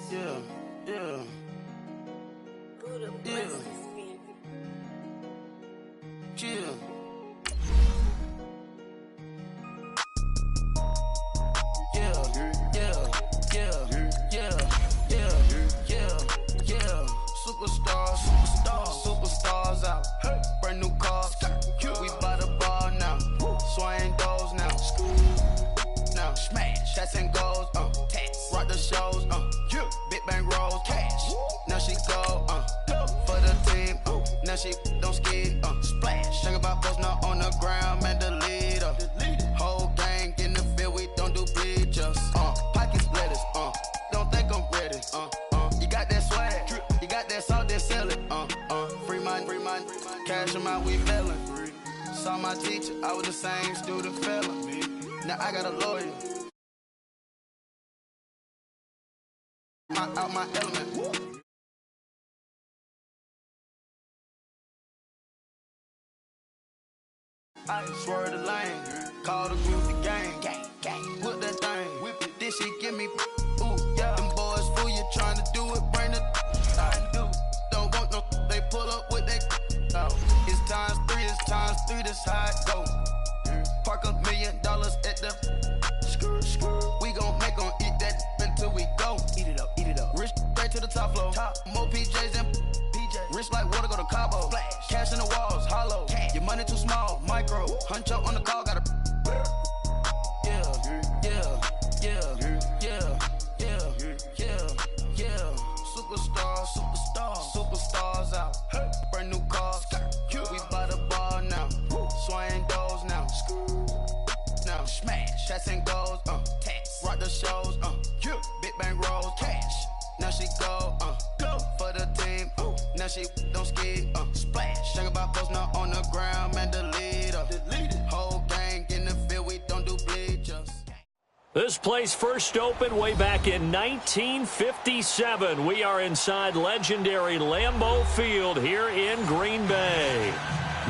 Yeah, yeah, yeah, chill. Superstars out. Brand new cars. We by the ball now. Swing doors now. Now smash. Shots and goals. Rock the shows. Big bang rolls. Cash. Now she go. For the team. Now she don't ski. Splash. Think about post now on the ground. Man, the leader. Whole gang in the field. We don't do bleachers. Pockets lettuce. Don't think I'm ready. You got that swag. You got that salt, then sell it. Free mind. Cash them out, we melon. Saw my teacher, I was the same student fella. Now I got a lawyer. Out my element. I swerve the lane, call the group the gang. Whip that thing, whip it, this shit give me. Ooh, yeah. Them boys fool you trying to do it, bring the. Don't want no, they pull up with that. It's times three, this how it go. Park $1 million at the. We gon' make 'em eat that until we go. Eat it up. Rich straight to the top floor. More PJs than PJs. Rich like water, go to Cabo. Splash. Cash in the walls, hollow. Cash. Your money too small, micro. Hunch up on the call, gotta. Superstars out. Brand new cars. We by the ball now. Swing doors now. Now smash. Shots and goals. Rock the shows. Big bang rolls. Cash. Now she go. For the team. Now she don't ski. Splash. Think about post now on the ground. Man, the leader. Whole gang in the field. We don't do bleachers. This place first opened way back in 1957. We are inside legendary Lambeau Field here in Green Bay.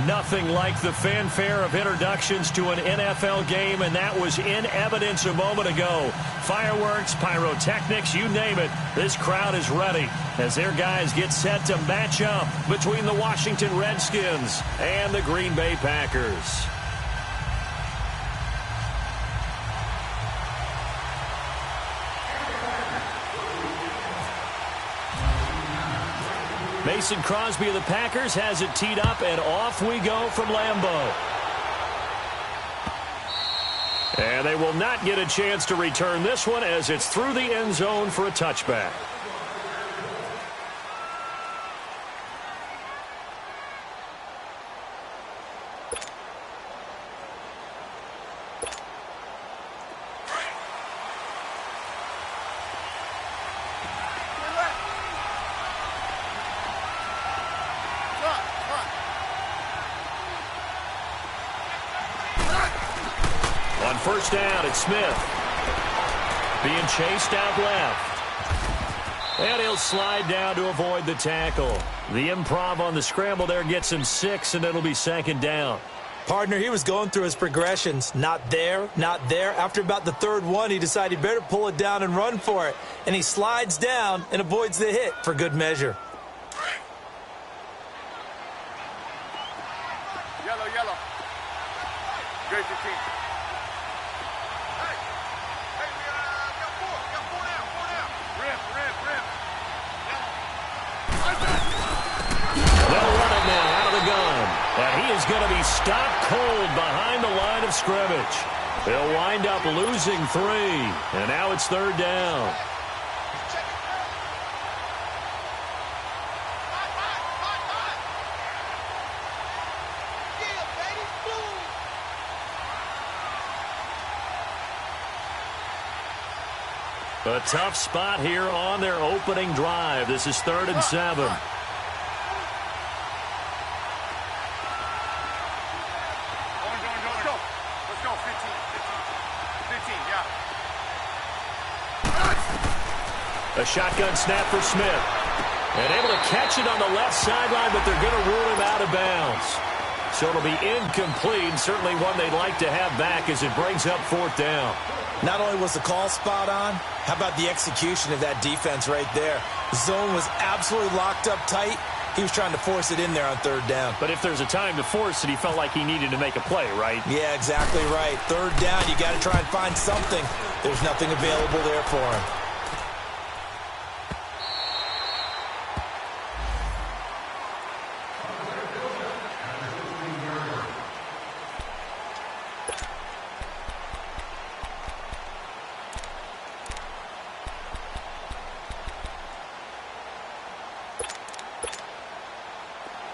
Nothing like the fanfare of introductions to an NFL game, and that was in evidence a moment ago. Fireworks, pyrotechnics, you name it. This crowd is ready as their guys get set to match up between the Washington Redskins and the Green Bay Packers. Mason Crosby of the Packers has it teed up, and off we go from Lambeau. And they will not get a chance to return this one as it's through the end zone for a touchback. First down, it's Smith. Being chased out left. And he'll slide down to avoid the tackle. The improv on the scramble there gets him 6, and it'll be second down. Partner, he was going through his progressions. Not there, not there. After about the third one, he decided he better pull it down and run for it. And he slides down and avoids the hit for good measure. Yellow. Great team. And he is going to be stopped cold behind the line of scrimmage. They'll wind up losing 3. And now it's third down. A tough spot here on their opening drive. This is 3rd and 7. A shotgun snap for Smith. And able to catch it on the left sideline, but they're going to rule him out of bounds. So it'll be incomplete. Certainly one they'd like to have back as it brings up 4th down. Not only was the call spot on, how about the execution of that defense right there? The zone was absolutely locked up tight. He was trying to force it in there on 3rd down. But if there's a time to force it, he felt like he needed to make a play, right? Yeah, exactly right. 3rd down, you got to try and find something. There's nothing available there for him.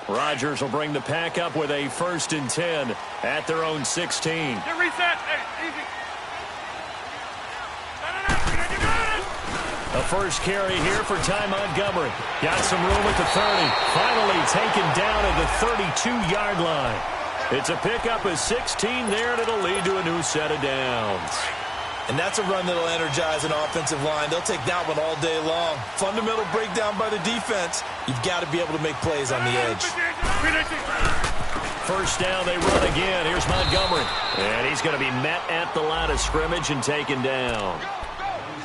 Rodgers will bring the pack up with a 1st and 10 at their own 16. Get reset. Hey, easy. A first carry here for Ty Montgomery. Got some room at the 30. Finally taken down at the 32-yard line. It's a pickup of 16 there, and it'll lead to a new set of downs. And that's a run that'll energize an offensive line. They'll take that one all day long. Fundamental breakdown by the defense. You've got to be able to make plays on the edge. First down, they run again. Here's Montgomery. And he's going to be met at the line of scrimmage and taken down.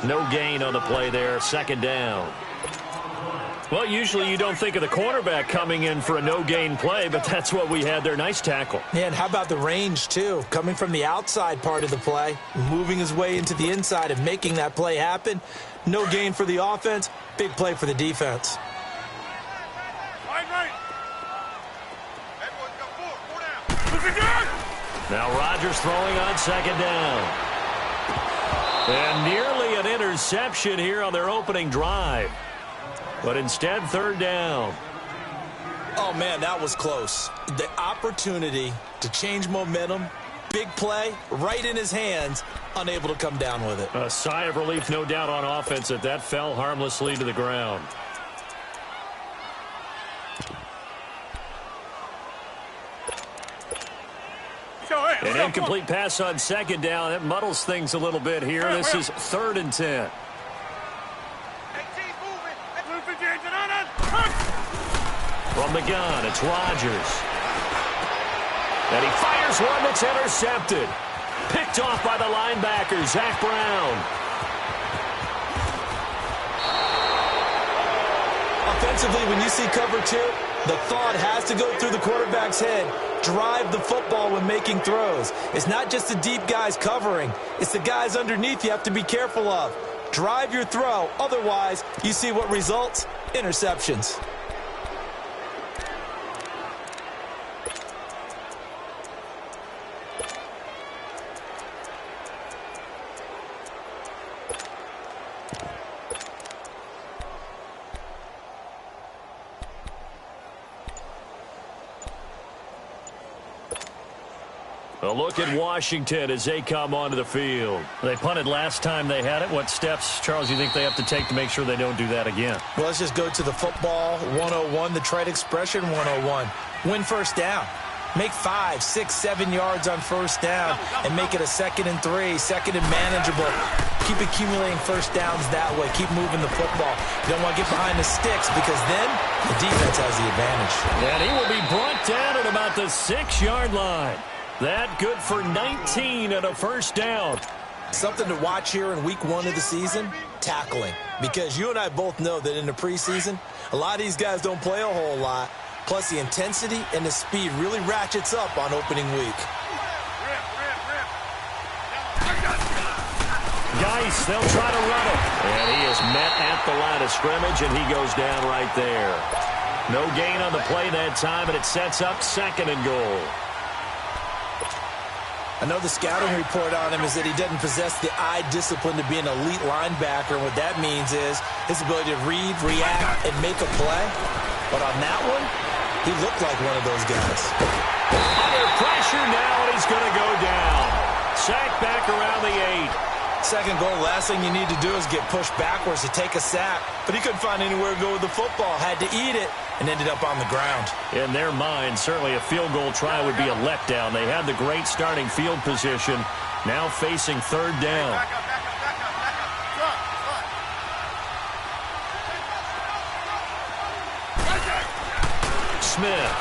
No gain on the play there. 2nd down. Well, usually you don't think of the cornerback coming in for a no-gain play, but that's what we had there. Nice tackle. And how about the range, too? Coming from the outside part of the play, moving his way into the inside and making that play happen. No gain for the offense, big play for the defense. Right. That boy's got 4 down. Now Rodgers throwing on 2nd down. And nearly an interception here on their opening drive. But instead, 3rd down. Oh, man, that was close. The opportunity to change momentum, big play, right in his hands, unable to come down with it. A sigh of relief, no doubt, on offense that that fell harmlessly to the ground. An incomplete pass on 2nd down. That muddles things a little bit here. This is 3rd and 10. From the gun, it's Rodgers. And he fires one that's intercepted. Picked off by the linebacker, Zach Brown. Offensively, when you see cover 2, the thought has to go through the quarterback's head. Drive the football when making throws. It's not just the deep guys covering. It's the guys underneath you have to be careful of. Drive your throw. Otherwise, you see what results? Interceptions. A look at Washington as they come onto the field. They punted last time they had it. What steps, Charles, you think they have to take to make sure they don't do that again? Well, let's just go to the football 101, the trite expression 101. Win 1st down. Make 5, 6, 7 yards on 1st down and make it a 2nd and 3, 2nd and manageable. Keep accumulating 1st downs that way. Keep moving the football. You don't want to get behind the sticks because then the defense has the advantage. And he will be brought down at about the 6-yard line. That good for 19 and a 1st down. Something to watch here in week 1 of the season, tackling. Because you and I both know that in the preseason, a lot of these guys don't play a whole lot. Plus, the intensity and the speed really ratchets up on opening week. Geis, they'll try to run it. And he is met at the line of scrimmage, and he goes down right there. No gain on the play that time, and it sets up 2nd and goal. I know the scouting report on him is that he doesn't possess the eye discipline to be an elite linebacker. And what that means is his ability to read, react, and make a play. But on that one, he looked like one of those guys. Under pressure now, and he's going to go down. Sacked back around the 8. 2nd goal, last thing you need to do is get pushed backwards to take a sack. But he couldn't find anywhere to go with the football. Had to eat it and ended up on the ground. In their mind, certainly a field goal try would be a letdown. They had the great starting field position. Now facing 3rd down. Back up. Smith.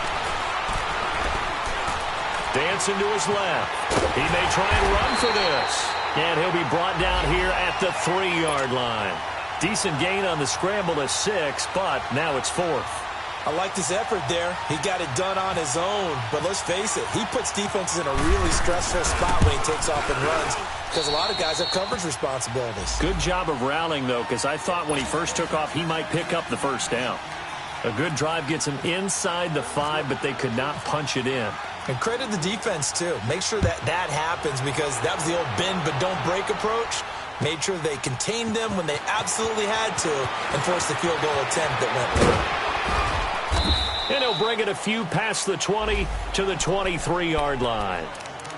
Dancing to his left. He may try and run for this. And he'll be brought down here at the 3-yard line. Decent gain on the scramble to 6, but now it's 4th. I liked his effort there. He got it done on his own. But let's face it, he puts defenses in a really stressful spot when he takes off and runs because a lot of guys have coverage responsibilities. Good job of rallying, though, because I thought when he first took off, he might pick up the first down. A good drive gets him inside the 5, but they could not punch it in. And credit the defense, too. Make sure that happens because that was the old bend but don't break approach. Made sure they contained them when they absolutely had to and forced the field goal attempt that went through. And he'll bring it a few past the 20 to the 23-yard line.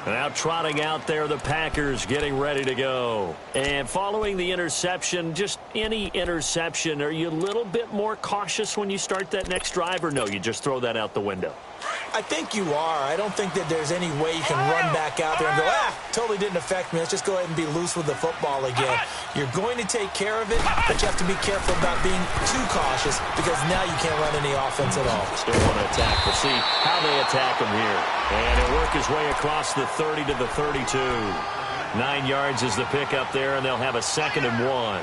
Now trotting out there, the Packers getting ready to go. And following the interception, just any interception, are you a little bit more cautious when you start that next drive, or no, you just throw that out the window? I think you are. I don't think that there's any way you can run back out there and go, totally didn't affect me. Let's just go ahead and be loose with the football again. You're going to take care of it, but you have to be careful about being too cautious because now you can't run any offense at all. Still want to attack. We'll see how they attack him here. And he'll work his way across the 30 to the 32. 9 yards is the pickup there, and they'll have a 2nd and 1.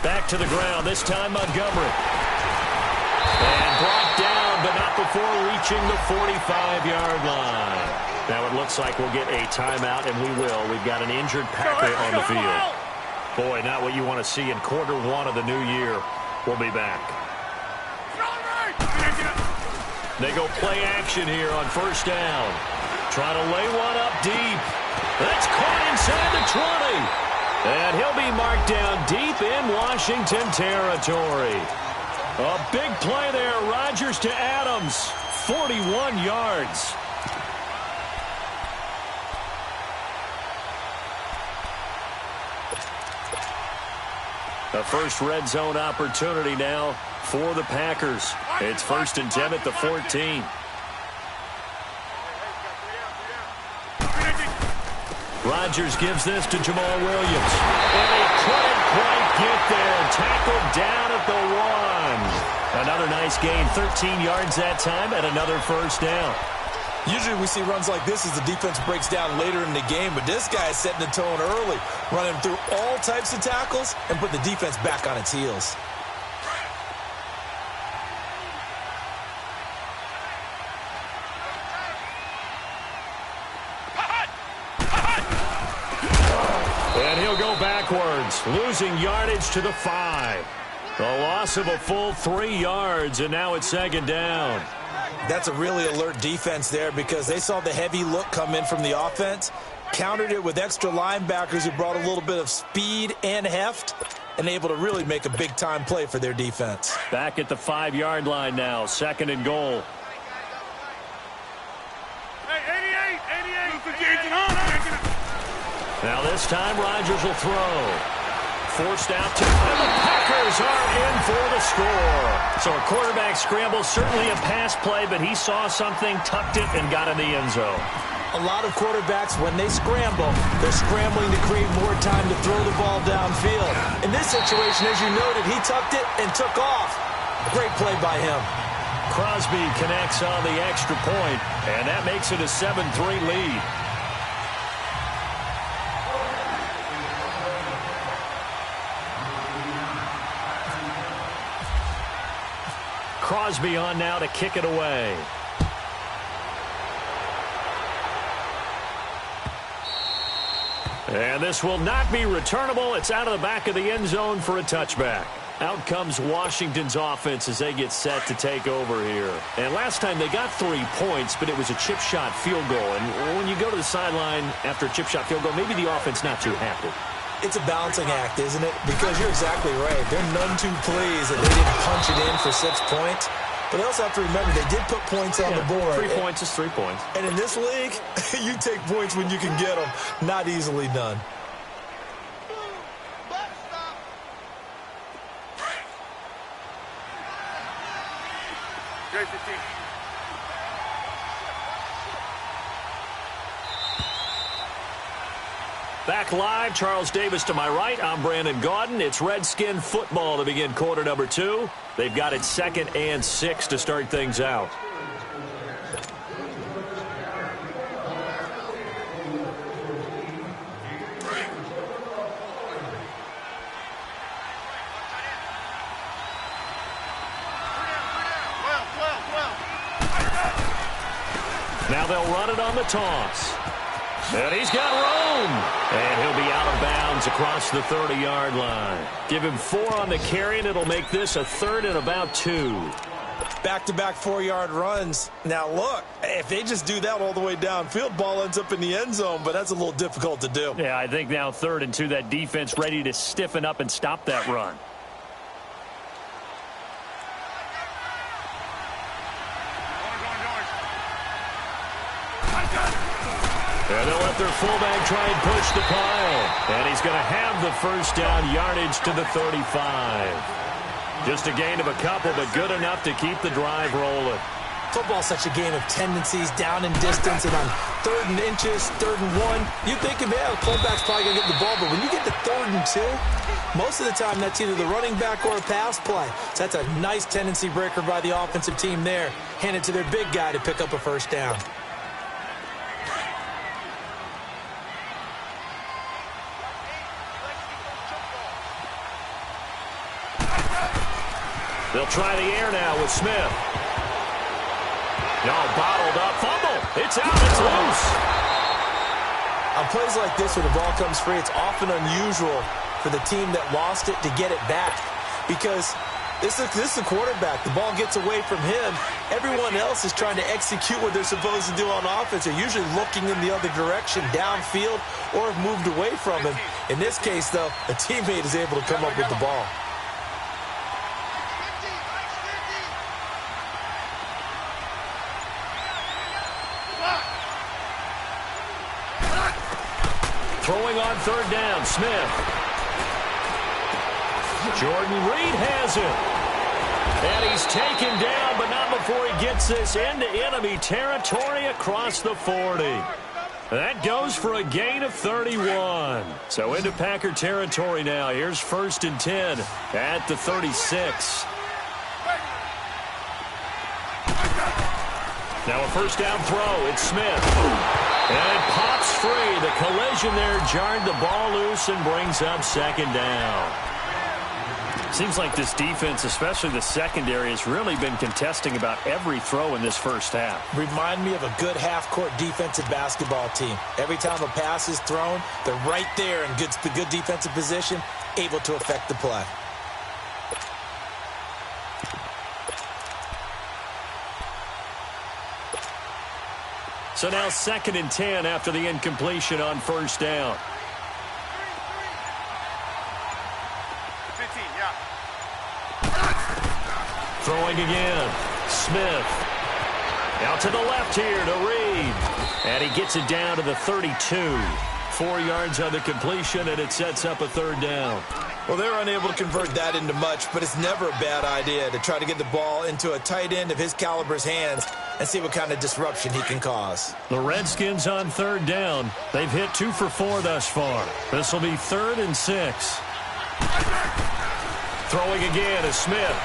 Back to the ground, this time Montgomery. And brought down, but not before reaching the 45-yard line. Now it looks like we'll get a timeout, and we will. We've got an injured Packer on the field. Boy, not what you want to see in quarter 1 of the new year. We'll be back. They go play action here on 1st down. Trying to lay one up deep. That's caught inside the 20. And he'll be marked down deep in Washington territory. A big play there. Rodgers to Adams. 41 yards. A first red zone opportunity now for the Packers. It's 1st and 10 at the 14. Rodgers gives this to Jamal Williams. And he couldn't quite get there. Tackled down at the 1. Another nice gain. 13 yards that time and another 1st down. Usually we see runs like this as the defense breaks down later in the game, but this guy is setting the tone early, running through all types of tackles and put the defense back on its heels. And he'll go backwards, losing yardage to the 5. A loss of a full 3 yards, and now it's 2nd down. That's a really alert defense there because they saw the heavy look come in from the offense, countered it with extra linebackers who brought a little bit of speed and heft, and able to really make a big-time play for their defense. Back at the 5-yard line now, 2nd and goal. Hey, 88. Now this time Rodgers will throw. Forced out to, and the Packers are in for the score. So a quarterback scramble, certainly a pass play, but he saw something, tucked it, and got in the end zone. A lot of quarterbacks, when they scramble, they're scrambling to create more time to throw the ball downfield. In this situation, as you noted, he tucked it and took off. Great play by him. Crosby connects on the extra point, and that makes it a 7-3 lead. Crosby on now to kick it away. And this will not be returnable. It's out of the back of the end zone for a touchback. Out comes Washington's offense as they get set to take over here. And last time they got 3 points, but it was a chip shot field goal. And when you go to the sideline after a chip shot field goal, maybe the offense not too happy. It's a balancing act, isn't it? Because you're exactly right. They're none too pleased that they didn't punch it in for 6 points. But they also have to remember they did put points on the board. 3 points is 3 points. And in this league, you take points when you can get them. Not easily done. Back live, Charles Davis to my right. I'm Brandon Gaudin. It's Redskin football to begin quarter number 2. They've got it 2nd and 6 to start things out. Now they'll run it on the toss. And he's got room. And he'll be out of bounds across the 30-yard line. Give him 4 on the carry, and it'll make this a 3rd and about 2. Back-to-back 4-yard runs. Now, look, if they just do that all the way downfield, ball ends up in the end zone, but that's a little difficult to do. Yeah, I think now 3rd and 2, that defense ready to stiffen up and stop that run. And they'll let their fullback try and push the pile. And he's going to have the first down yardage to the 35. Just a gain of a couple, but good enough to keep the drive rolling. Football's such a game of tendencies, down and distance, and on 3rd and inches, 3rd and 1, you think, man, the fullback's probably going to get the ball, but when you get to 3rd and 2, most of the time that's either the running back or a pass play. So that's a nice tendency breaker by the offensive team there. Hand it to their big guy to pick up a first down. They'll try the air now with Smith. No, bottled up. Fumble. It's out. It's loose. On plays like this where the ball comes free, it's often unusual for the team that lost it to get it back. Because this is the quarterback. The ball gets away from him. Everyone else is trying to execute what they're supposed to do on offense. They're usually looking in the other direction, downfield, or have moved away from him. In this case, though, a teammate is able to come up with the ball. Throwing on 3rd down, Smith. Jordan Reed has it. And he's taken down, but not before he gets this into enemy territory across the 40. That goes for a gain of 31. So into Packer territory now. Here's 1st and 10 at the 36. Now a first down throw. It's Smith. And it pops free. The collision there jarred the ball loose and brings up 2nd down. Seems like this defense, especially the secondary, has really been contesting about every throw in this first half. Remind me of a good half-court defensive basketball team. Every time a pass is thrown, they're right there in good defensive position, able to affect the play. So now 2nd and 10 after the incompletion on first down. 15, yeah. Throwing again. Smith. Out to the left here to Reed. And he gets it down to the 32. 4 yards on the completion, and it sets up a 3rd down. Well, they're unable to convert that into much, but it's never a bad idea to try to get the ball into a tight end of his caliber's hands and see what kind of disruption he can cause. The Redskins on 3rd down. They've hit 2 for 4 thus far. This will be 3rd and 6. Throwing again is Smith.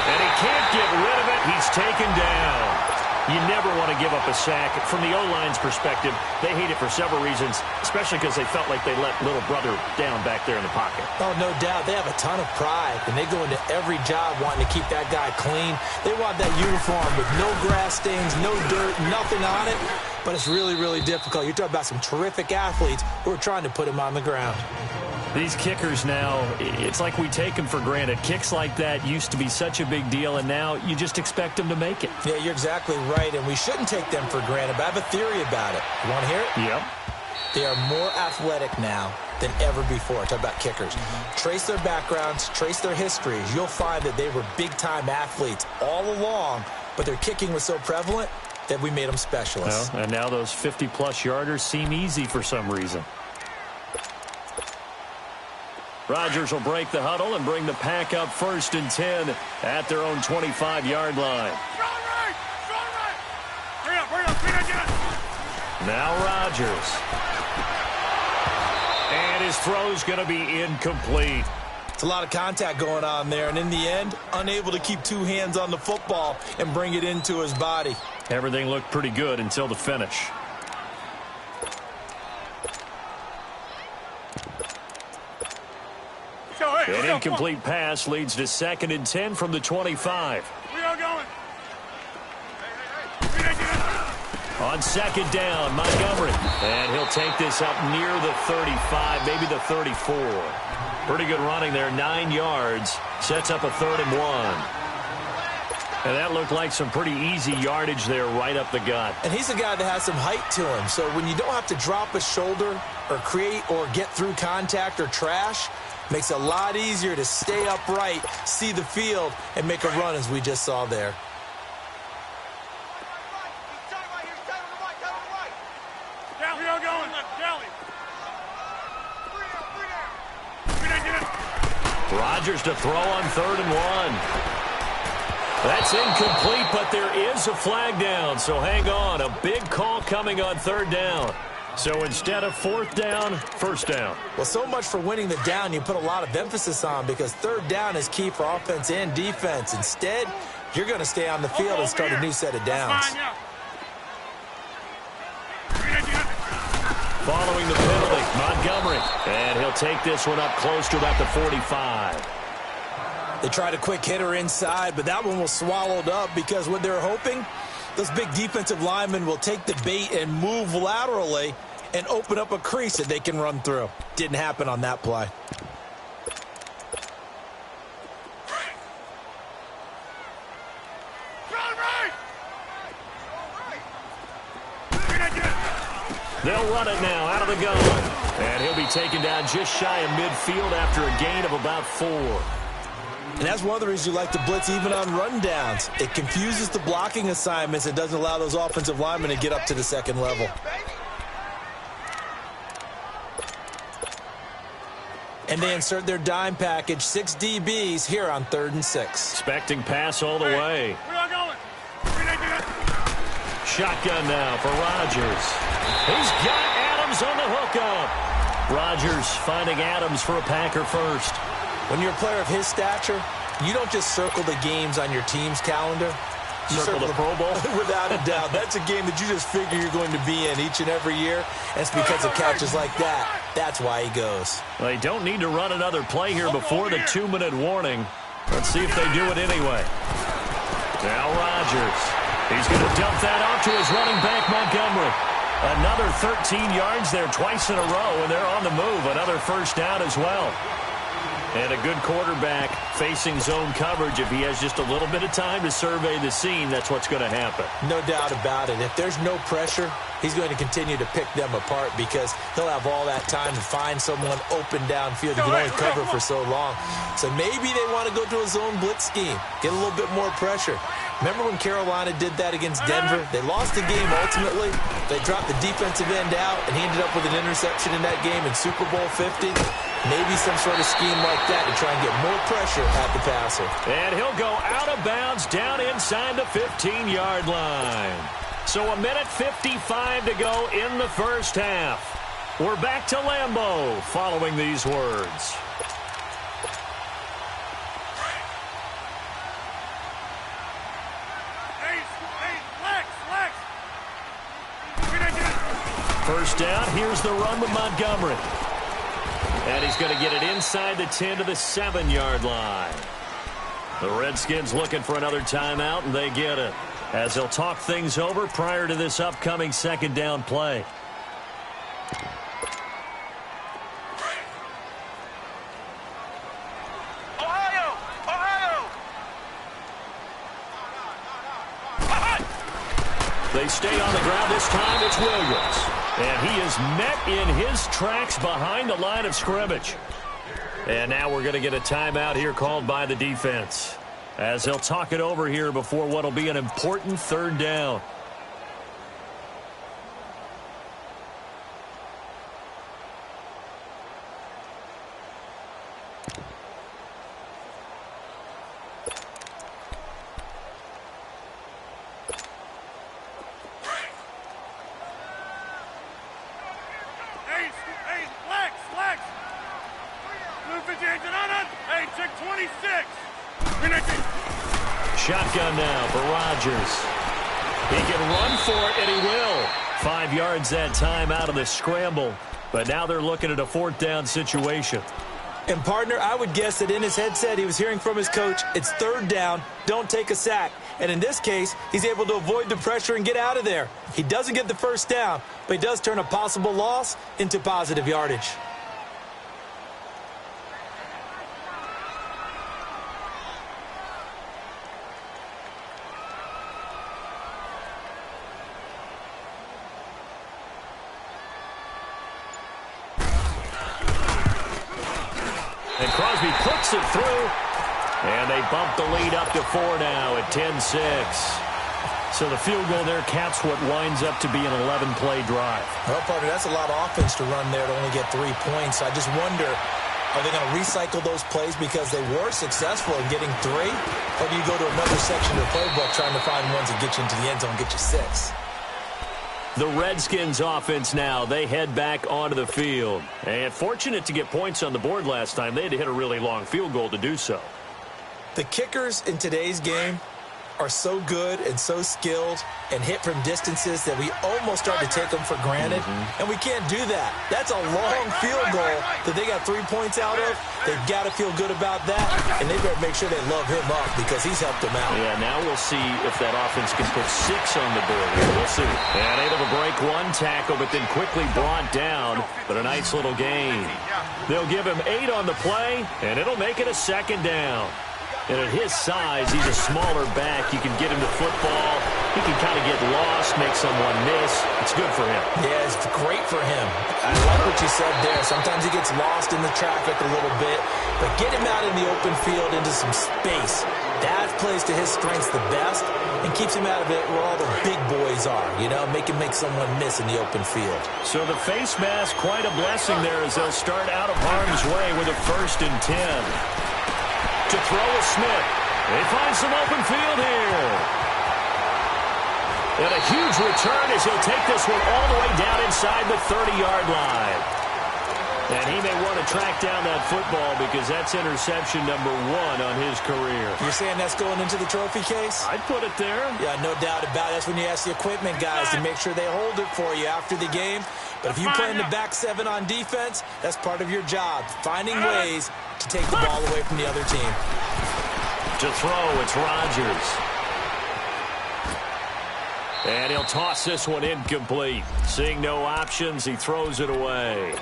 And he can't get rid of it. He's taken down. You never want to give up a sack. From the O-line's perspective, they hate it for several reasons, especially because they felt like they let little brother down back there in the pocket. Oh, no doubt. They have a ton of pride, and they go into every job wanting to keep that guy clean. They want that uniform with no grass stains, no dirt, nothing on it, but it's really, really difficult. You're talking about some terrific athletes who are trying to put him on the ground. These kickers now, it's like we take them for granted. Kicks like that used to be such a big deal, and now you just expect them to make it. Yeah, you're exactly right, and we shouldn't take them for granted, but I have a theory about it. You want to hear it? Yep. They are more athletic now than ever before. Talk about kickers. Trace their backgrounds, trace their histories. You'll find that they were big-time athletes all along, but their kicking was so prevalent that we made them specialists. Well, and now those 50-plus yarders seem easy for some reason. Rodgers will break the huddle and bring the Pack up 1st and 10 at their own 25-yard line. Now Rodgers. And his throw's going to be incomplete. It's a lot of contact going on there, and in the end, unable to keep two hands on the football and bring it into his body. Everything looked pretty good until the finish. An incomplete pass leads to 2nd and 10 from the 25. We are going. On 2nd down, Montgomery. And he'll take this up near the 35, maybe the 34. Pretty good running there, 9 yards. Sets up a 3rd and 1. And that looked like some pretty easy yardage there right up the gut. And he's a guy that has some height to him. So when you don't have to drop a shoulder or create or get through contact or trash, makes it a lot easier to stay upright, see the field, and make a run as we just saw there. Down, we are going. Galley. Rodgers to throw on 3rd and 1. That's incomplete, but there is a flag down, so hang on. A big call coming on 3rd down. So instead of 4th down, 1st down. Well, so much for winning the down you put a lot of emphasis on, because 3rd down is key for offense and defense. Instead, you're going to stay on the field and start a new set of downs. Following the penalty, Montgomery. And he'll take this one up close to about the 45. They tried a quick hitter inside, but that one was swallowed up because what they're hoping, those big defensive linemen will take the bait and move laterally and open up a crease that they can run through. Didn't happen on that play. They'll run it now out of the gun. And he'll be taken down just shy of midfield after a gain of about 4. And that's one of the reasons you like to blitz even on rundowns. It confuses the blocking assignments and doesn't allow those offensive linemen to get up to the 2nd level. And they insert their dime package, 6 DBs here on 3rd and 6. Expecting pass all the way. We are going. Shotgun now for Rodgers. He's got Adams on the hookup. Rodgers finding Adams for a Packer first. When you're a player of his stature, you don't just circle the games on your team's calendar. You circle the Pro Bowl? Without a doubt. That's a game that you just figure you're going to be in each and every year. And it's because of catches like that. That's why he goes. Well, they don't need to run another play here before the 2-minute warning. Let's see if they do it anyway. Now Rodgers. He's going to dump that off to his running back, Montgomery. Another 13 yards there twice in a row, and they're on the move. Another 1st down as well. And a good quarterback facing zone coverage. If he has just a little bit of time to survey the scene, that's what's going to happen. No doubt about it. If there's no pressure, he's going to continue to pick them apart because he'll have all that time to find someone open downfield. You can only cover for so long. So maybe they want to go to a zone blitz scheme, get a little bit more pressure. Remember when Carolina did that against Denver? They lost the game ultimately. They dropped the defensive end out, and he ended up with an interception in that game in Super Bowl 50. Maybe some sort of scheme like that to try and get more pressure at the passer. And he'll go out of bounds down inside the 15-yard line. So 1:55 to go in the 1st half. We're back to Lambeau following these words. First down, here's the run with Montgomery. And he's going to get it inside the 10 to the 7-yard line. The Redskins looking for another timeout, and they get it. As they'll talk things over prior to this upcoming 2nd down play. They stay on the ground. This time it's Williams. And he is met in his tracks behind the line of scrimmage. And now we're going to get a timeout here called by the defense, as they'll talk it over here before what will be an important 3rd down. Shotgun now for Rodgers. He can run for it, and he will. 5 yards that time out of the scramble. But now they're looking at a 4th down situation. And, partner, I would guess that in his headset he was hearing from his coach, it's 3rd down, don't take a sack. And in this case, he's able to avoid the pressure and get out of there. He doesn't get the 1st down, but he does turn a possible loss into positive yardage. And Crosby puts it through. And they bump the lead up to 4 now at 10-6. So the field goal there caps what winds up to be an 11-play drive. Well, partner, that's a lot of offense to run there to only get 3 points. I just wonder, are they going to recycle those plays because they were successful in getting 3? Or do you go to another section of the playbook trying to find ones that get you into the end zone and get you 6? The Redskins offense now, they head back onto the field. And fortunate to get points on the board last time. They had to hit a really long field goal to do so. The kickers in today's game are so good and so skilled and hit from distances that we almost start to take them for granted. And we can't do that. That's a long field goal that they got 3 points out of. They've got to feel good about that, and they better make sure they love him up because he's helped them out. Yeah, now we'll see if that offense can put 6 on the board here. We'll see. And able to break 1 tackle, but then quickly brought down. But a nice little gain. They'll give him 8 on the play, and it'll make it a 2nd down. And at his size, he's a smaller back. You can get him to football. He can kind of get lost, make someone miss. It's good for him. Yeah, it's great for him. I like what you said there. Sometimes he gets lost in the traffic a little bit. But get him out in the open field into some space. That plays to his strengths the best and keeps him out of it where all the big boys are. You know, make someone miss in the open field. So the face mask, quite a blessing there as they'll start out of harm's way with a 1st and 10. To throw a Smith. They find some open field here. And a huge return as he'll take this one all the way down inside the 30-yard line. And he may want to track down that football because that's interception number 1 on his career. You're saying that's going into the trophy case? I'd put it there. Yeah, no doubt about it. That's when you ask the equipment guys to make sure they hold it for you after the game. But if you play in the back 7 on defense, that's part of your job, finding ways to take the ball away from the other team. To throw, it's Rodgers. And he'll toss this one incomplete. Seeing no options, he throws it away.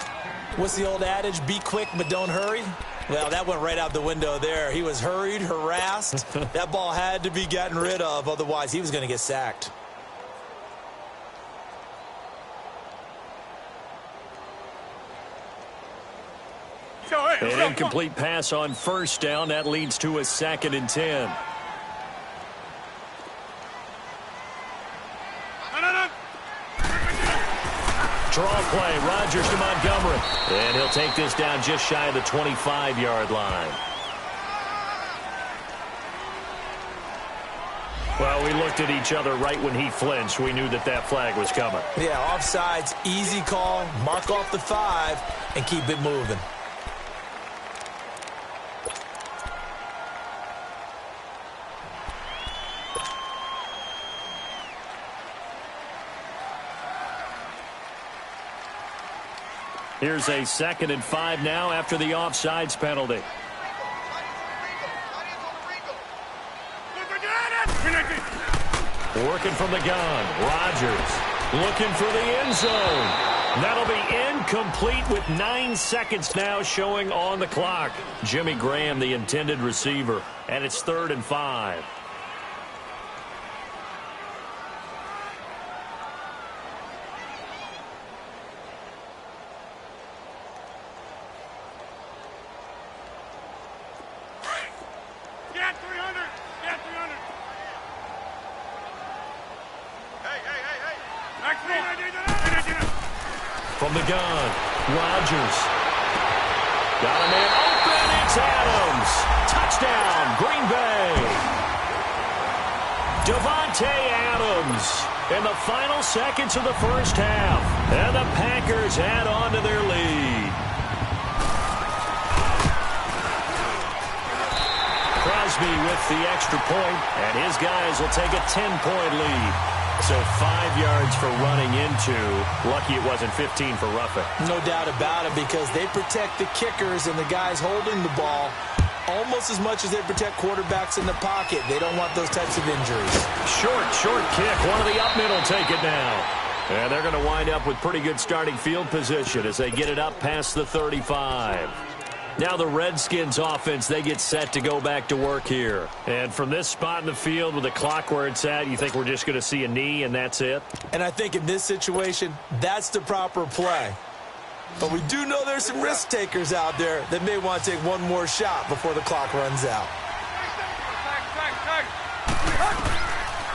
What's the old adage? Be quick, but don't hurry. Well, that went right out the window there. He was hurried, harassed. That ball had to be gotten rid of, otherwise he was going to get sacked. An incomplete pass on 1st down. That leads to a 2nd and 10. Draw play. Rodgers to Montgomery. And he'll take this down just shy of the 25-yard line. Well, we looked at each other right when he flinched. We knew that that flag was coming. Yeah, offsides, easy call. Mark off the 5 and keep it moving. Here's a 2nd and 5 now after the offsides penalty. Working from the gun. Rodgers looking for the end zone. That'll be incomplete with 9 seconds now showing on the clock. Jimmy Graham, the intended receiver, and it's 3rd and 5. From the gun, Rodgers. Got a man open, it's Adams. Touchdown, Green Bay. Davante Adams in the final seconds of the 1st half. And the Packers add on to their lead. Crosby with the extra point, and his guys will take a 10-point lead. So 5 yards for running into. Lucky it wasn't 15 for roughing. No doubt about it, because they protect the kickers and the guys holding the ball almost as much as they protect quarterbacks in the pocket. They don't want those types of injuries. Short kick. One of the up middle take it now. And they're going to wind up with pretty good starting field position as they get it up past the 35. Now the Redskins offense, they get set to go back to work here. And from this spot in the field with the clock where it's at, you think we're just going to see a knee and that's it? And I think in this situation, that's the proper play. But we do know there's some risk takers out there that may want to take one more shot before the clock runs out.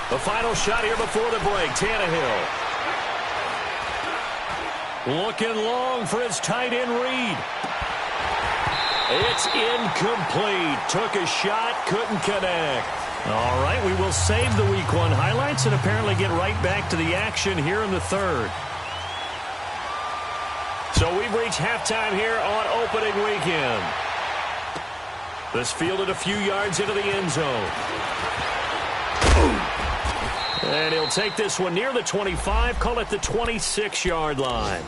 The final shot here before the break, Tannehill. Looking long for his tight end Reed. It's incomplete. Took a shot, couldn't connect. All right, we will save the Week 1 highlights and apparently get right back to the action here in the third. So we've reached halftime here on opening weekend. This fielded a few yards into the end zone. And he'll take this one near the 25, call it the 26-yard line.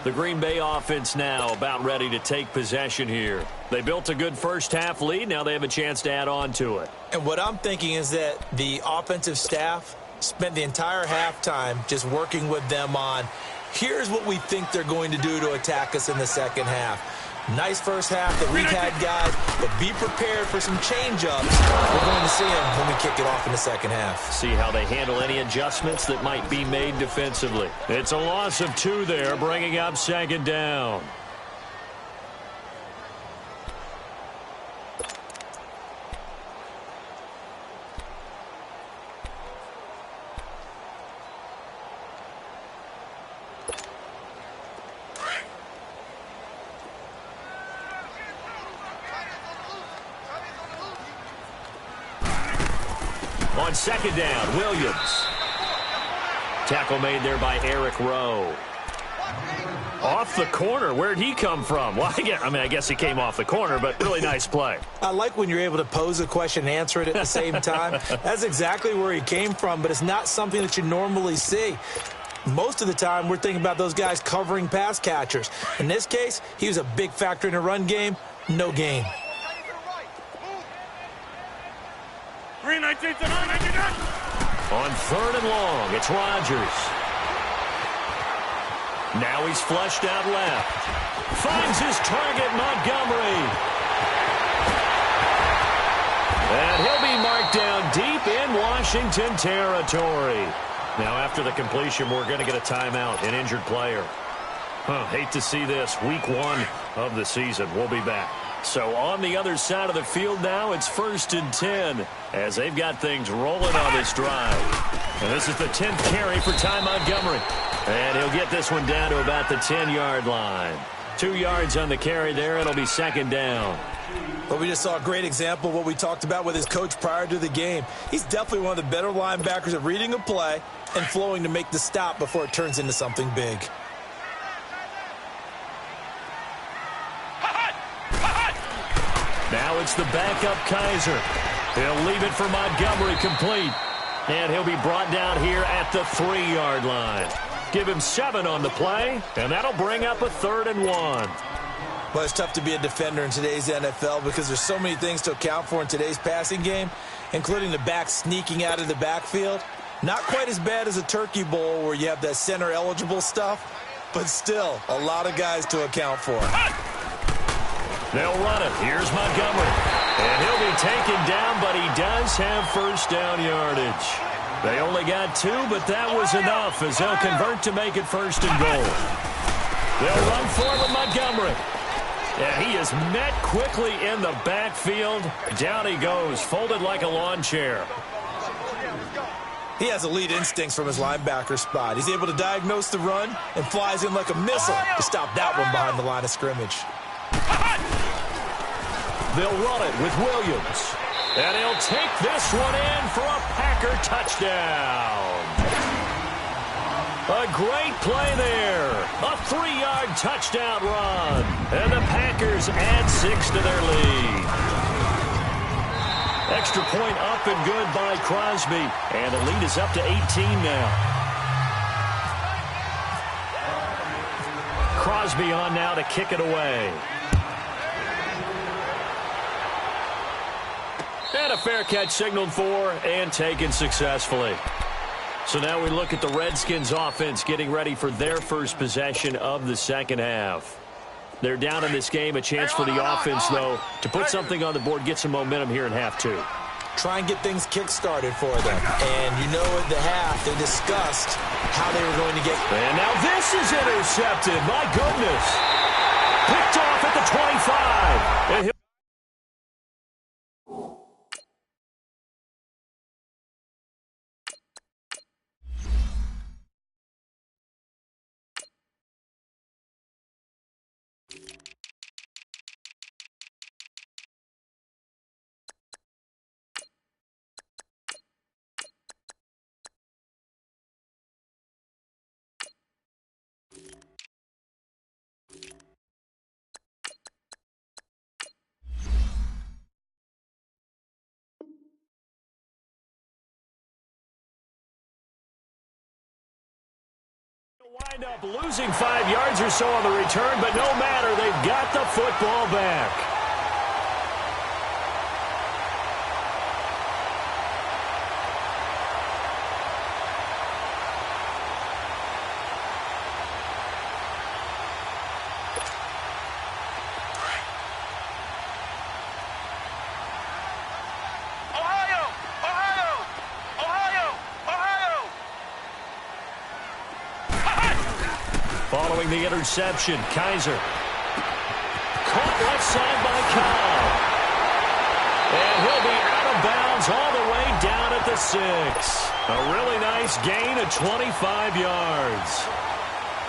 The Green Bay offense now about ready to take possession here. They built a good first-half lead. Now they have a chance to add on to it. And what I'm thinking is that the offensive staff spent the entire halftime just working with them on, here's what we think they're going to do to attack us in the second half. Nice first half that we've had, guys, but be prepared for some change-ups. We're going to see them when we kick it off in the second half. See how they handle any adjustments that might be made defensively. It's a loss of 2 there, bringing up second down. On second down, Williams. Tackle made there by Eric Rowe. Off the corner. Where'd he come from? Well, I guess he came off the corner, but really nice play. I like when you're able to pose a question and answer it at the same time. That's exactly where he came from, but it's not something that you normally see. Most of the time, we're thinking about those guys covering pass catchers. In this case, he was a big factor in the run game. No gain. 3-19 to 9. On third and long, it's Rodgers. Now he's flushed out left. Finds his target, Montgomery. And he'll be marked down deep in Washington territory. Now after the completion, we're going to get a timeout, an injured player. Hate to see this. Week 1 of the season. We'll be back. So on the other side of the field now, it's 1st and 10 as they've got things rolling on this drive. And this is the 10th carry for Ty Montgomery. And he'll get this one down to about the 10-yard line. 2 yards on the carry there. It'll be second down. But we just saw a great example of what we talked about with his coach prior to the game. He's definitely one of the better linebackers at reading a play and flowing to make the stop before it turns into something big. Now it's the backup Kaiser. He'll leave it for Montgomery complete. And he'll be brought down here at the 3-yard line. Give him 7 on the play, and that'll bring up a 3rd and 1. Well, it's tough to be a defender in today's NFL because there's so many things to account for in today's passing game, including the back sneaking out of the backfield. Not quite as bad as a Turkey Bowl where you have that center-eligible stuff, but still a lot of guys to account for. They'll run it. Here's Montgomery. And he'll be taken down, but he does have first down yardage. They only got 2, but that was enough as they'll convert to make it 1st and goal. They'll run forward with Montgomery. Yeah, he is met quickly in the backfield. Down he goes, folded like a lawn chair. He has elite instincts from his linebacker spot. He's able to diagnose the run and flies in like a missile to stop that one behind the line of scrimmage. They'll run it with Williams. And he'll take this one in for a Packer touchdown. A great play there. A 3-yard touchdown run. And the Packers add 6 to their lead. Extra point up and good by Crosby. And the lead is up to 18 now. Crosby on now to kick it away. And a fair catch signaled for and taken successfully. So now we look at the Redskins offense getting ready for their first possession of the second half. They're down in this game. A chance for the offense, though, to put something on the board, get some momentum here in half two. Try and get things kick-started for them. And you know at the half, they discussed how they were going to get. And now this is intercepted. My goodness. Picked off at the 25. And wind up losing 5 yards or so on the return, but no matter, they've got the football back. Following the interception, Kaiser. Caught left side by Cobb. And he'll be out of bounds all the way down at the 6. A really nice gain of 25 yards.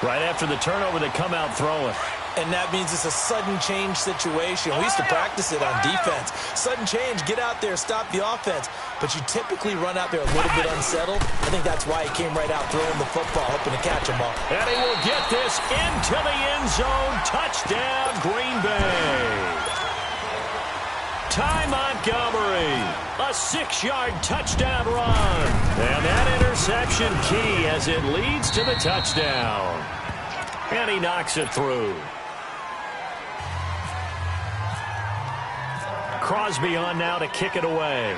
Right after the turnover, they come out throwing. And that means it's a sudden change situation. We used to practice it on defense. Sudden change, get out there, stop the offense. But you typically run out there a little bit unsettled. I think that's why he came right out throwing the football, hoping to catch them all. And he will get this into the end zone. Touchdown, Green Bay. Ty Montgomery, a 6-yard touchdown run. And that interception key as it leads to the touchdown. And he knocks it through. Crosby on now to kick it away.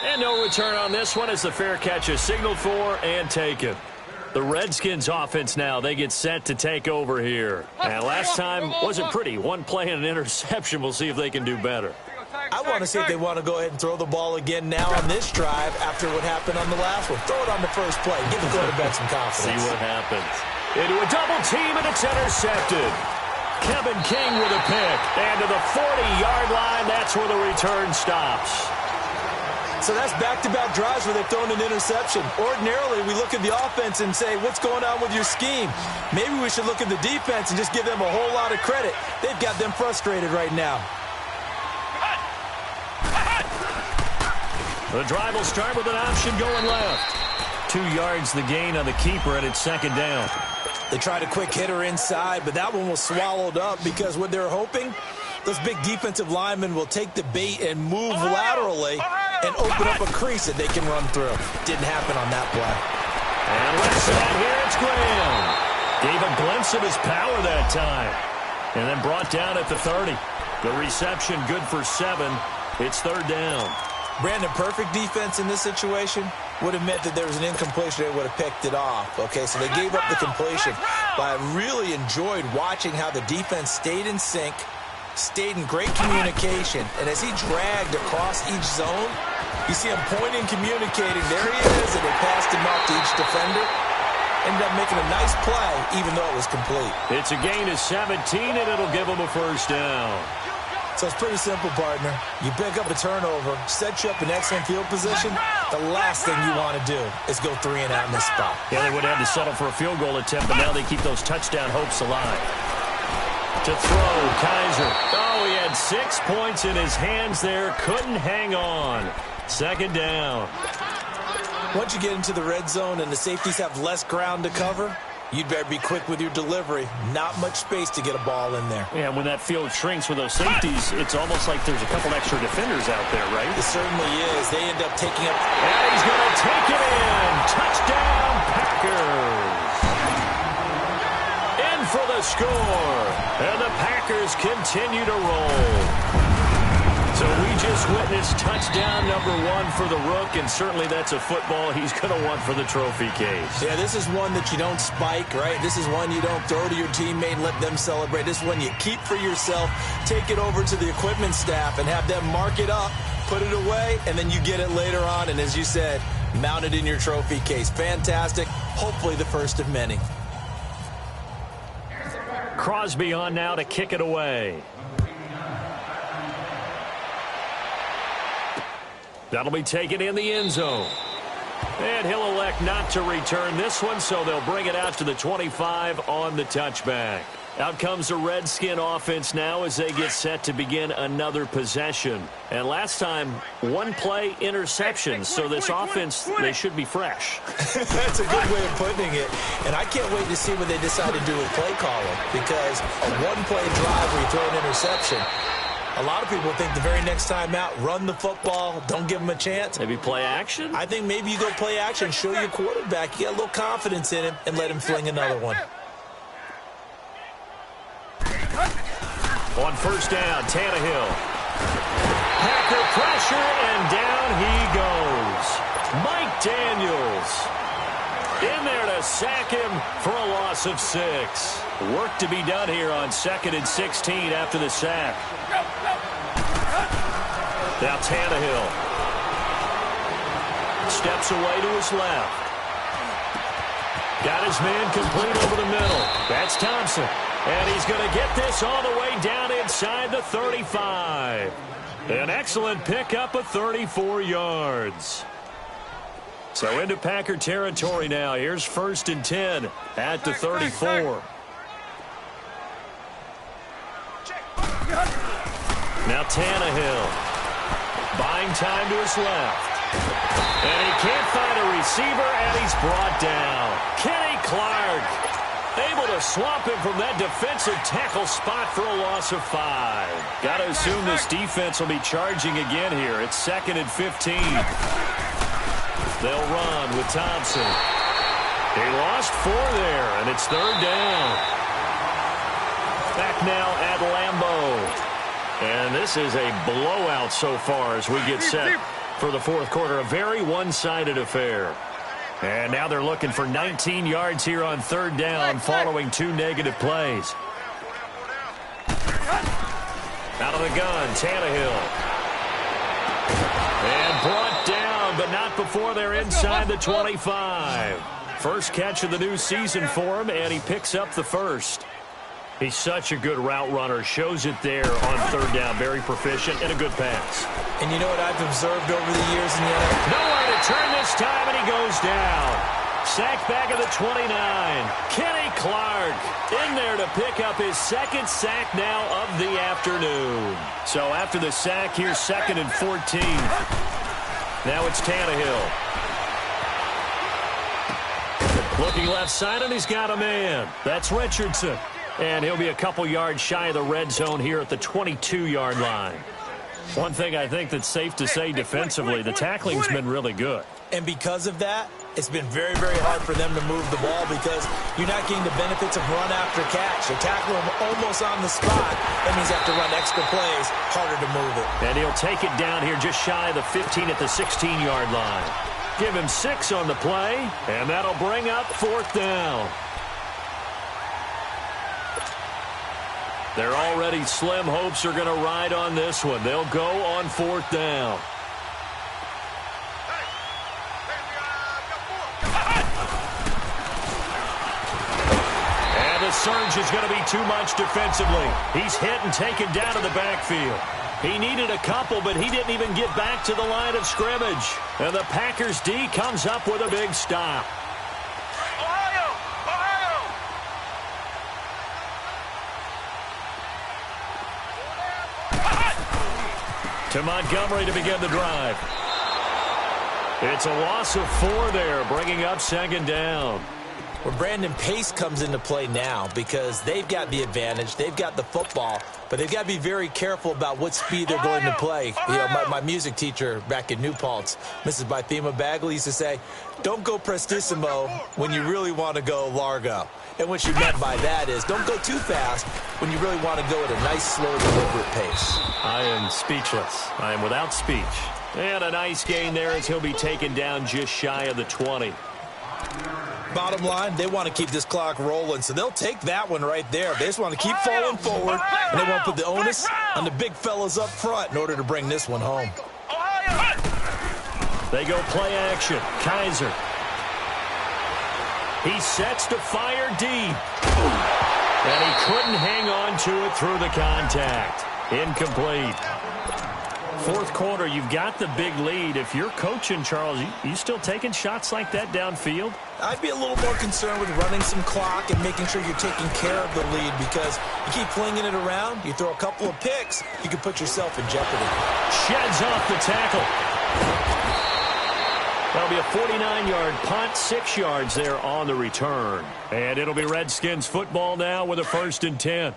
And no return on this one as the fair catch is signaled for and taken. The Redskins offense now, they get set to take over here. And last time wasn't pretty. One play and an interception. We'll see if they can do better. I want to see if they want to go ahead and throw the ball again now on this drive after what happened on the last one. Throw it on the first play. Give the quarterback some confidence. See what happens. Into a double team, and it's intercepted. Kevin King with a pick. And to the 40-yard line, that's where the return stops. So that's back-to-back drives where they've thrown an interception. Ordinarily, we look at the offense and say, what's going on with your scheme? Maybe we should look at the defense and just give them a whole lot of credit. They've got them frustrated right now. The drive will start with an option going left. 2 yards the gain on the keeper, and it's second down. They tried a quick hitter inside, but that one was swallowed up because what they're hoping, those big defensive linemen will take the bait and move laterally and open up a crease that they can run through. Didn't happen on that play. And left side here, it's Graham. Gave a glimpse of his power that time. And then brought down at the 30. The reception good for 7. It's third down. Brandon, perfect defense in this situation would have meant that there was an incompletion. They would have picked it off. Okay, so they gave up the completion. But I really enjoyed watching how the defense stayed in sync, stayed in great communication. And as he dragged across each zone, you see him pointing, communicating. There he is, and they passed him off to each defender. Ended up making a nice play, even though it was complete. It's a gain of 17, and it'll give him a first down. So it's pretty simple, partner. You pick up a turnover, set you up in excellent field position. The last thing you want to do is go 3 and out in this spot. Yeah, they would have to settle for a field goal attempt, but now they keep those touchdown hopes alive. To throw, Kaiser. Oh, he had 6 points in his hands there. Couldn't hang on. Second down. Once you get into the red zone and the safeties have less ground to cover, You'd better be quick with your delivery. Not much space to get a ball in there. Yeah, when that field shrinks with those safeties, it's almost like there's a couple extra defenders out there, right? It certainly is. They end up taking up. And he's going to take it in. Touchdown, Packers. In for the score. And the Packers continue to roll. So we just witnessed touchdown number 1 for the Rook, and certainly that's a football he's going to want for the trophy case. Yeah, this is one that you don't spike, right? This is one you don't throw to your teammate and let them celebrate. This is one you keep for yourself, take it over to the equipment staff and have them mark it up, put it away, and then you get it later on. And as you said, mount it in your trophy case. Fantastic. Hopefully the first of many. Crosby on now to kick it away. That'll be taken in the end zone. And he'll elect not to return this one, so they'll bring it out to the 25 on the touchback. Out comes the Redskin offense now as they get set to begin another possession. And last time, 1 play interception, so this offense, they should be fresh. That's a good way of putting it. And I can't wait to see what they decide to do with play calling, because a 1-play drive where you throw an interception, a lot of people think the very next time out, run the football, don't give them a chance. Maybe play action? I think maybe you go play action, show your quarterback, you get a little confidence in him, and let him fling another one. On first down, Tannehill. Packer pressure, and down he goes. Mike Daniels in there to sack him for a loss of 6. Work to be done here on 2nd and 16 after the sack. Now Tannehill steps away to his left. Got his man complete over the middle. That's Thompson. And he's going to get this all the way down inside the 35. An excellent pickup of 34 yards. So into Packer territory now. Here's 1st and 10 at the 34. Now Tannehill buying time to his left. And he can't find a receiver, and he's brought down. Kenny Clark able to swamp him from that defensive tackle spot for a loss of 5. Got to assume this defense will be charging again here. It's 2nd and 15. They'll run with Thompson. He lost 4 there, and it's 3rd down. Back now at Lambeau. And this is a blowout so far as we get set for the 4th quarter. A very one-sided affair. And now they're looking for 19 yards here on 3rd down following 2 negative plays. Out of the gun, Tannehill. And brought down, but not before they're inside the 25. First catch of the new season for him, and he picks up the first. He's such a good route runner. Shows it there on 3rd down. Very proficient and a good pass. And you know what I've observed over the years in the NFL? Nowhere to turn this time, and he goes down. Sack back of the 29. Kenny Clark in there to pick up his 2nd sack now of the afternoon. So after the sack, here's 2nd and 14. Now it's Tannehill. Looking left side, and he's got a man. That's Richardson. And he'll be a couple yards shy of the red zone here at the 22-yard line. One thing I think that's safe to say defensively, the tackling's been really good. And because of that, it's been very, very hard for them to move the ball because you're not getting the benefits of run after catch. They tackle him almost on the spot. That means they have to run extra plays, harder to move it. And he'll take it down here just shy of the 15 at the 16-yard line. Give him 6 on the play, and that'll bring up 4th down. Their already slim hopes are going to ride on this one. They'll go on 4th down. And the surge is going to be too much defensively. He's hit and taken down to the backfield. He needed a couple, but he didn't even get back to the line of scrimmage. And the Packers D comes up with a big stop. To Montgomery to begin the drive. It's a loss of 4 there, bringing up 2nd down. Well, Brandon, pace comes into play now because they've got the advantage. They've got the football, but they've got to be very careful about what speed they're going to play. You know, my music teacher back in New Paltz, Mrs. Bythema Bagley, used to say, don't go prestissimo when you really want to go largo. And what she meant by that is don't go too fast when you really want to go at a nice, slow, deliberate pace. I am speechless. I am without speech. And a nice gain there as he'll be taken down just shy of the 20. Bottom line, they want to keep this clock rolling, so they'll take that one right there. They just want to keep falling forward, and they want to put the onus on the big fellas up front in order to bring this one home. They go play action. Kaiser. He sets to fire deep. And he couldn't hang on to it through the contact. Incomplete. Fourth quarter, you've got the big lead. If you're coaching, Charles, you still taking shots like that downfield? I'd be a little more concerned with running some clock and making sure you're taking care of the lead, because you keep flinging it around, you throw a couple of picks, you can put yourself in jeopardy. Sheds off the tackle. That'll be a 49-yard punt, 6 yards there on the return. And it'll be Redskins football now with a 1st and 10.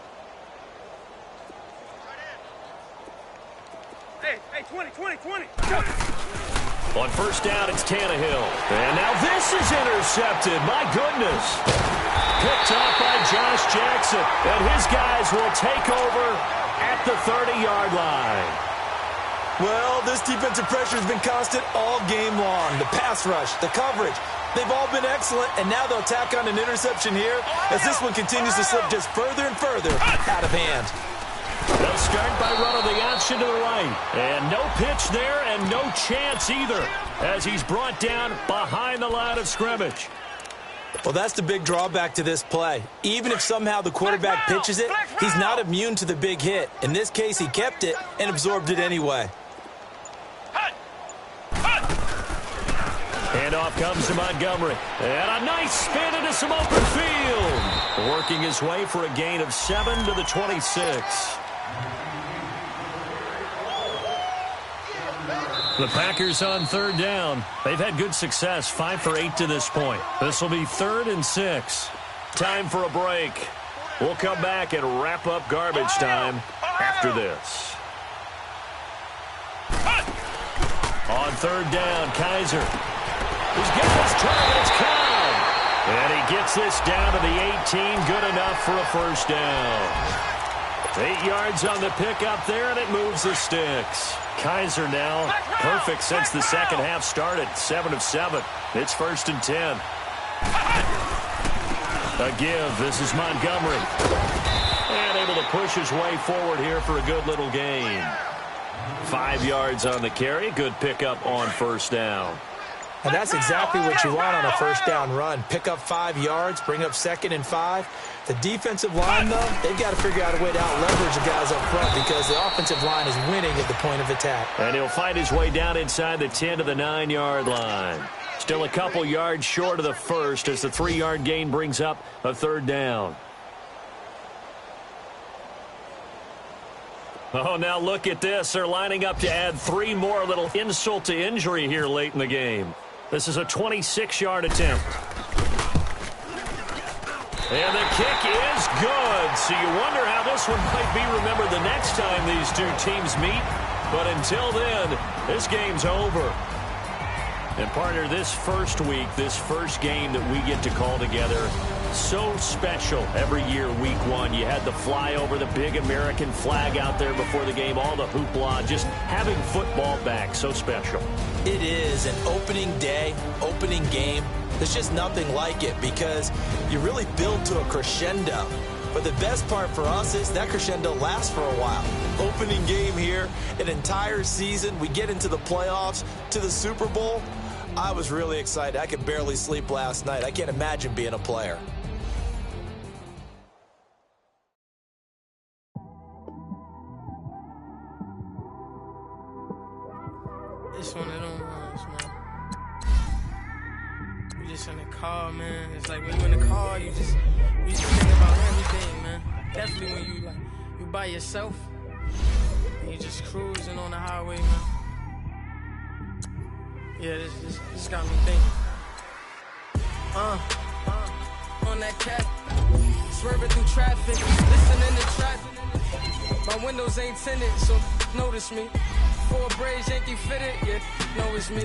Hey, 20. On first down, it's Tannehill. And now this is intercepted. My goodness. Picked off by Josh Jackson. And his guys will take over at the 30-yard line. Well, this defensive pressure has been constant all game long. The pass rush, the coverage, they've all been excellent, and now they'll tack on an interception here as this one continues to slip just further and further out of hand. They'll start by running the option to the right. And no pitch there and no chance either as he's brought down behind the line of scrimmage. Well, that's the big drawback to this play. Even if somehow the quarterback pitches it, he's not immune to the big hit. In this case, he kept it and absorbed it anyway. Handoff comes to Montgomery. And a nice spin into some open field. Working his way for a gain of 7 to the 26. The Packers on third down. They've had good success, 5 for 8 to this point. This will be 3rd and 6. Time for a break. We'll come back and wrap up garbage time after this. On third down, Kaiser. He's getting his target. It's Cobb. And he gets this down to the 18. Good enough for a first down. 8 yards on the pickup there, and it moves the sticks. Kaiser now perfect since the second half started. 7 of 7. It's 1st and 10. A give. This is Montgomery. And able to push his way forward here for a good little gain. 5 yards on the carry. Good pickup on first down. And that's exactly what you want on a first down run. Pick up 5 yards, bring up 2nd and 5. The defensive line, though, they've got to figure out a way to out-leverage the guys up front because the offensive line is winning at the point of attack. And he'll find his way down inside the 10 to the 9-yard line. Still a couple yards short of the first as the 3-yard gain brings up a third down. Oh, now look at this. They're lining up to add 3 more, a little insult to injury here late in the game. This is a 26-yard attempt. And the kick is good. So you wonder how this one might be remembered the next time these two teams meet. But until then, this game's over. And, partner, this first week, this first game that we get to call together, so special every year, week 1. You had the flyover, the big American flag out there before the game, all the hoopla, just having football back, so special. It is an opening day, opening game. There's just nothing like it because you really build to a crescendo. But the best part for us is that crescendo lasts for a while. Opening game here, an entire season. We get into the playoffs, to the Super Bowl. I was really excited. I could barely sleep last night. I can't imagine being a player. It's one of them ones, man. We just in the car, man. It's like when you in the car, you just think about everything, man. Definitely when you by yourself and you just cruising on the highway, man. Yeah, this got me thinking. on that cat. Swerving through traffic, listening to trap. My windows ain't tinted, so notice me. 4 braids, Yankee fitted, yeah, know it's me.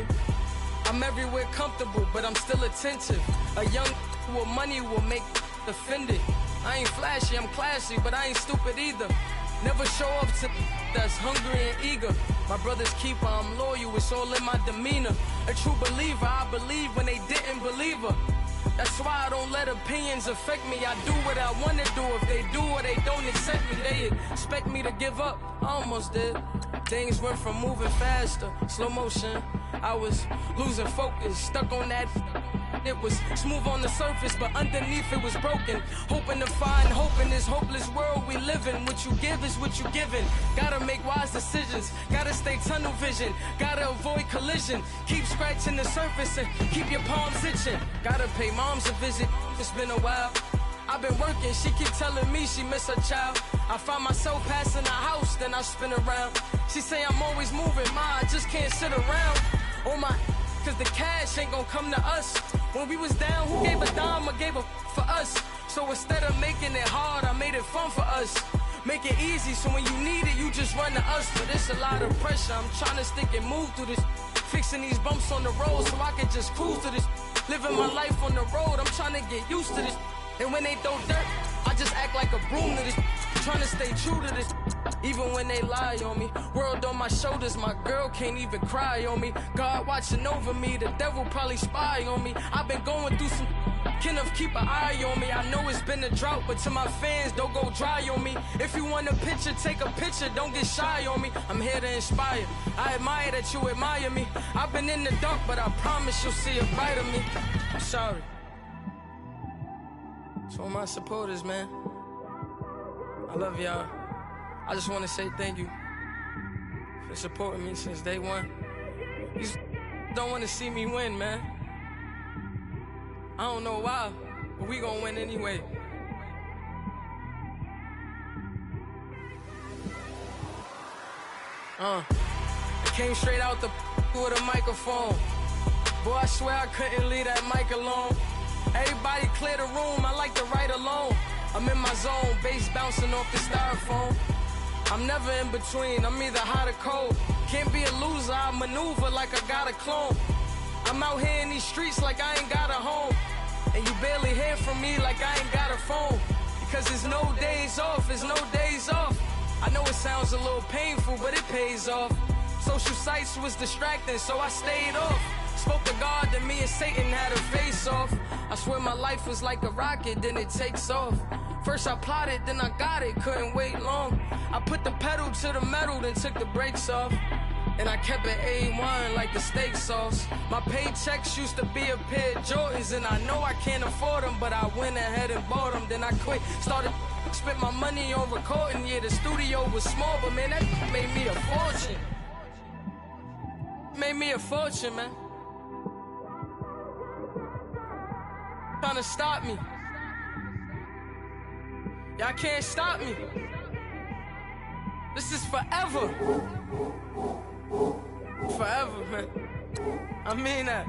I'm everywhere comfortable, but I'm still attentive. A young with money will make offended. I ain't flashy, I'm classy, but I ain't stupid either. Never show up to that's hungry and eager. My brother's keeper, I'm loyal, it's all in my demeanor. A true believer, I believe when they didn't believe her. That's why I don't let opinions affect me. I do what I want to do. If they do or they don't accept me, they expect me to give up. I almost did. Things went from moving faster, slow motion. I was losing focus, stuck on that. It was smooth on the surface, but underneath it was broken. Hoping to find hope in this hopeless world we live in. What you give is what you given. Gotta make wise decisions. Gotta stay tunnel vision. Gotta avoid collision. Keep scratching the surface and keep your palms itching. Gotta pay moms a visit. It's been a while. I've been working, she keep telling me she miss her child. I find myself passing the house, then I spin around. She say I'm always moving, I just can't sit around. Oh my, cause the cash ain't gonna come to us. When we was down, who gave a dime or gave a for us? So instead of making it hard, I made it fun for us. Make it easy, so when you need it, you just run to us. But it's a lot of pressure, I'm trying to stick and move through this. Fixing these bumps on the road so I can just cruise to this. Living my life on the road, I'm trying to get used to this. And when they throw dirt, I just act like a broom to this. Trying to stay true to this. Even when they lie on me. World on my shoulders, my girl can't even cry on me. God watching over me, the devil probably spy on me. I've been going through some. Kenneth, keep an eye on me. I know it's been a drought, but to my fans, don't go dry on me. If you want a picture, take a picture, don't get shy on me. I'm here to inspire. I admire that you admire me. I've been in the dark, but I promise you'll see a brighter me. I'm sorry. To all my supporters, man, I love y'all. I just want to say thank you for supporting me since day one. You don't want to see me win, man. I don't know why, but we gonna win anyway. I came straight out the with a microphone. Boy, I swear I couldn't leave that mic alone. Everybody clear the room, I like to write alone. I'm in my zone, bass bouncing off the styrofoam. I'm never in between, I'm either hot or cold. Can't be a loser, I maneuver like I got a clone. I'm out here in these streets like I ain't got a home. And you barely hear from me like I ain't got a phone. Because there's no days off, there's no days off. I know it sounds a little painful, but it pays off. Social sites was distracting, so I stayed off. Spoke to God, then me and Satan had a face off. I swear my life was like a rocket, then it takes off. First I plotted, then I got it, couldn't wait long. I put the pedal to the metal, then took the brakes off. And I kept it A1 like the steak sauce. My paychecks used to be a pair of Jordans, and I know I can't afford them, but I went ahead and bought them. Then I quit, started spent my money on recording. Yeah, the studio was small, but man, that made me a fortune. Made me a fortune, man. Trying to stop me. Y'all can't stop me. This is forever. Forever, man. I mean that.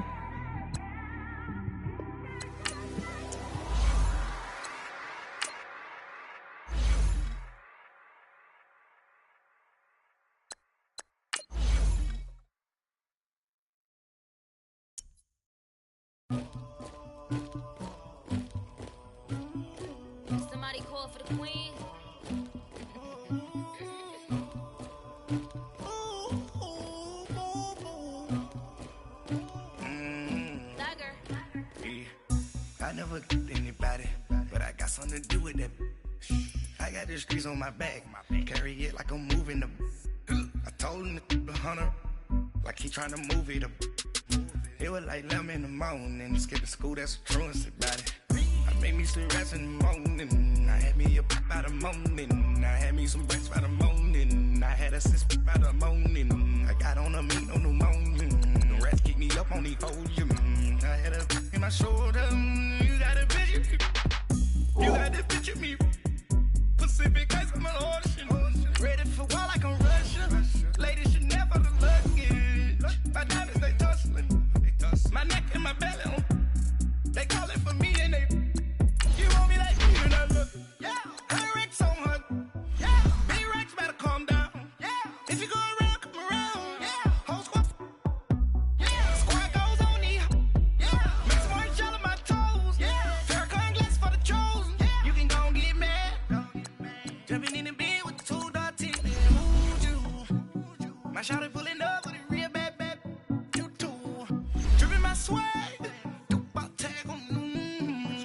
Somebody call for the queen. I never did anybody, but I got something to do with that. I got the streets on my back, carry it like I'm moving the. I told him the hunter, like he trying to move it up. It was like 11 in the morning, skipping school, that's a truancy about it. I made me some rats in the morning, I had me a pop by the morning, I had me some rats by the morning, I had a sis by the morning, I got on a meat on the morning, the rats keep me up on the podium, I had a in my shoulder, you got a picture, you got to picture me, Pacific ice on my ocean, ready for war like I'm Russia, ladies should never look luggage, my diamonds they tussling, my neck and my belly, they calling for me and they If you go around, come around. Yeah. Whole squad. Yeah. Squad goes on me. Yeah. Make some orange gel on my toes. Yeah. Farrakhan glass for the chosen. Yeah. You can go and get mad. Jumping in the bed with the 2 dot teeth. Who'd you? My shawty pulling up with a real bad you too. Dripping my swag. Do about tag on.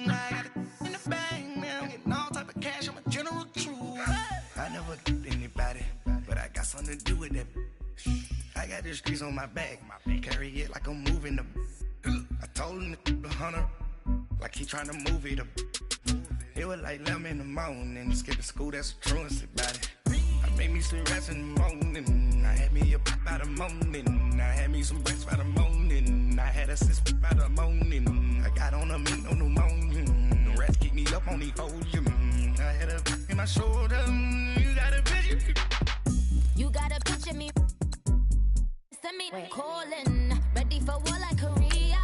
I got it in the bag, man. I'm getting all type of cash. I'm a general true. I never did anybody, but I got something to do with that. I got the streets on my back. Carry it like I'm moving the. I told him the hunter, like he trying to move it up. It was like 11 in the morning. Skipping school, that's a truancy about it. I made me some rest in the morning. I had me up by the morning. I had me some breaks by the morning. I had a sis by the morning. I got on a meat on the morning. The rats keep me up on the podium. I had a in my shoulder. You got a picture. You got a picture me. Send me calling. Ready for war like Korea.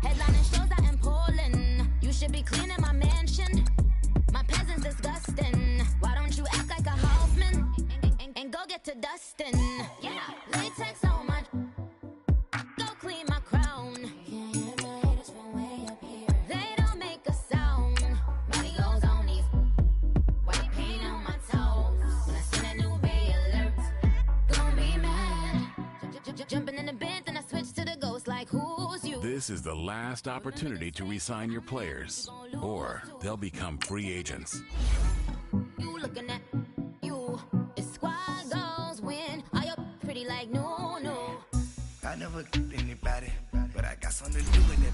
Headlining shows out in Poland. You should be cleaning my mansion. My peasants disgusting. Why don't you act like a Hoffman and go get to dustin'? Yeah, latex on my. Go clean my crown. Can't hear my haters from way up here. They don't make a sound. Money goes on these. White paint on my toes. When I send a new Bay alert, gonna be mad. Jumping in the bed, then I switch to the ghost like who's you? This is the last opportunity to re-sign your players, or they'll become free agents. You looking at you. It's squad goals win. Are you pretty like no? I never did anybody, but I got something to do with it.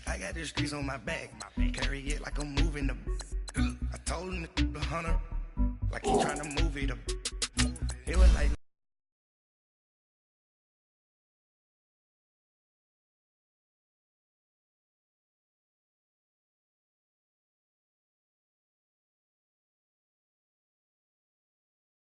I got the streets on my back. Carry it like I'm moving the. I told him the hunter, like he trying to move it up. It was like